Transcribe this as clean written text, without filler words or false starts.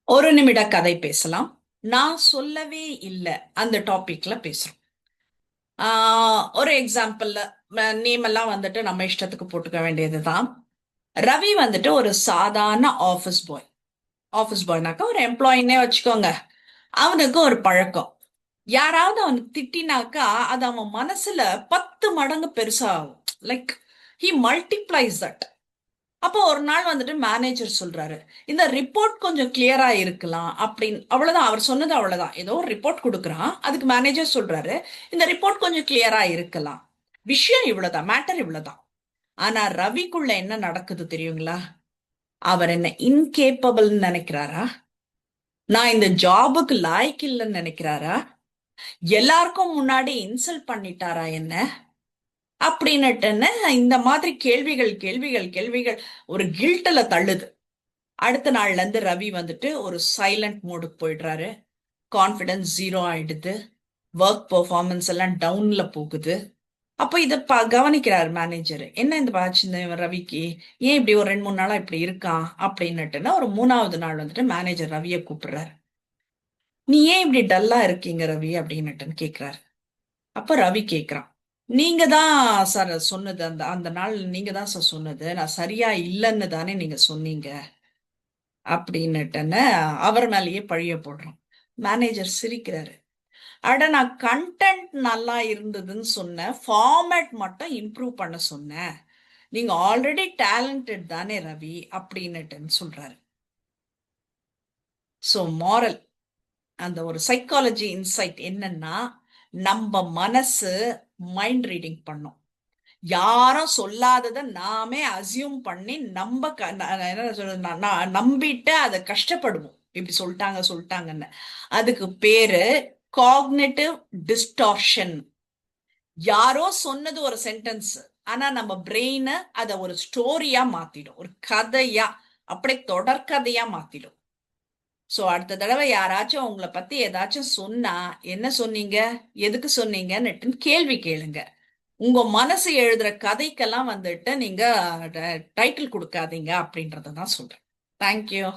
ஒரு நிமிட கதை பேசலாம். நான் சொல்லவே இல்லை அந்த டாபிக்ல பேசுறோம். ஒரு எக்ஸாம்பிள்ல நேம் எல்லாம் வந்துட்டு நம்ம இஷ்டத்துக்கு போட்டுக்க வேண்டியதுதான். ரவி வந்துட்டு ஒரு சாதாரண ஆபீஸ் பாய். ஆபீஸ் பாய்னாக்கா ஒரு எம்ப்ளாயின்னே வச்சுக்கோங்க. அவனுக்கு ஒரு பழக்கம். யாராவது அவனுக்கு திட்டினாக்கா அது அவன் மனசுல 10 மடங்கு பெருசாகும். Like he multiplies that. அப்போ ஒரு நாள் வந்துட்டு மேனேஜர் சொல்றாரு, இந்த ரிப்போர்ட் கொஞ்சம் கிளியரா இருக்கலாம் அப்படின்னு. அவ்வளவுதான், அவர் சொன்னது அவ்வளவுதான். ஏதோ ஒரு ரிப்போர்ட் கொடுக்குறான், அதுக்கு மேனேஜர் சொல்றாரு, இந்த ரிப்போர்ட் கொஞ்சம் கிளியரா இருக்கலாம். விஷயம் இவ்வளவுதான், மேட்டர் இவ்வளவுதான். ஆனா ரவிக்குள்ள என்ன நடக்குது தெரியுங்களா? அவர் என்ன இன்கேப்பபிள் நினைக்கிறாரா? நான் இந்த ஜாபுக்கு லாய்க்கு இல்லைன்னு நினைக்கிறாரா? எல்லாருக்கும் முன்னாடி இன்சல்ட் பண்ணிட்டாரா என்ன அப்படின்னுட்டுன்னு இந்த மாதிரி கேள்விகள் கேள்விகள் கேள்விகள் ஒரு கில்ட்ல தள்ளுது. அடுத்த நாள்ல இருந்து ரவி வந்துட்டு ஒரு சைலண்ட் மோடுக்கு போயிடுறாரு. கான்ஃபிடன்ஸ் ஜீரோ ஆயிடுது. ஒர்க் பெர்ஃபார்மன்ஸ் எல்லாம் டவுன்ல போகுது. அப்போ இதை கவனிக்கிறார் மேனேஜர். என்ன இந்த பாச்சு இந்த ரவிக்கு ஏன் இப்படி ஒரு 2 3 நாளா இப்படி இருக்கான் அப்படின்னுட்டுன்னா, ஒரு 3வது நாள் வந்துட்டு மேனேஜர் ரவியை கூப்பிடுறாரு. நீ ஏன் இப்படி டல்லா இருக்கீங்க ரவி அப்படின்னுட்டுன்னு கேக்குறாரு. அப்ப ரவி கேக்குறான், நீங்க தான் சார் சொன்னது, அந்த அந்த நாள் நீங்க தான் சார் சொன்னது, நான் சரியா இல்லைன்னு தானே நீங்க சொன்னீங்க அப்படின்னுட்டுன்னு அவர் மேலேயே பழிய போடுறோம். மேனேஜர் சிரிக்கிறாரு. அட, நான் கண்டென்ட் நல்லா இருந்ததுன்னு சொன்னேன், ஃபார்மேட் மட்டும் இம்ப்ரூவ் பண்ண சொன்னேன். நீங்க ஆல்ரெடி டேலண்டட் தானே ரவி அப்படின்னுட்டுன்னு சொல்றாரு. ஸோ மாரல், அந்த ஒரு சைக்காலஜி இன்சைட் என்னன்னா, நம்ம மனசு மைண்ட் ரீடிங் பண்ணும். யாரும் சொல்லாததை நாமே அசியூம் பண்ணி நம்ம என்ன சொல்றது, நம்பிட்டு அதை கஷ்டப்படுவோம். இப்படி சொல்லிட்டாங்க சொல்லிட்டாங்கன்னு. அதுக்கு பேரு காக்னிட்டிவ் டிஸ்டார்ஷன். யாரோ சொன்னது ஒரு சென்டென்ஸ், ஆனா நம்ம பிரெயின் அதை ஒரு ஸ்டோரியா மாத்திடும், ஒரு கதையா, அப்படியே தொடர்கதையா மாத்திடும். சோ அடுத்த தடவை யாராச்சும் உங்களை பத்தி ஏதாச்சும் சொன்னா, என்ன சொன்னீங்க, எதுக்கு சொன்னீங்கன்னு கேள்வி கேளுங்க. உங்க மனசு எழுதுற கதைக்கெல்லாம் வந்துட்டு நீங்க டைட்டில் கொடுக்காதீங்க அப்படின்றத தான் சொல்றேன். தேங்க்யூ.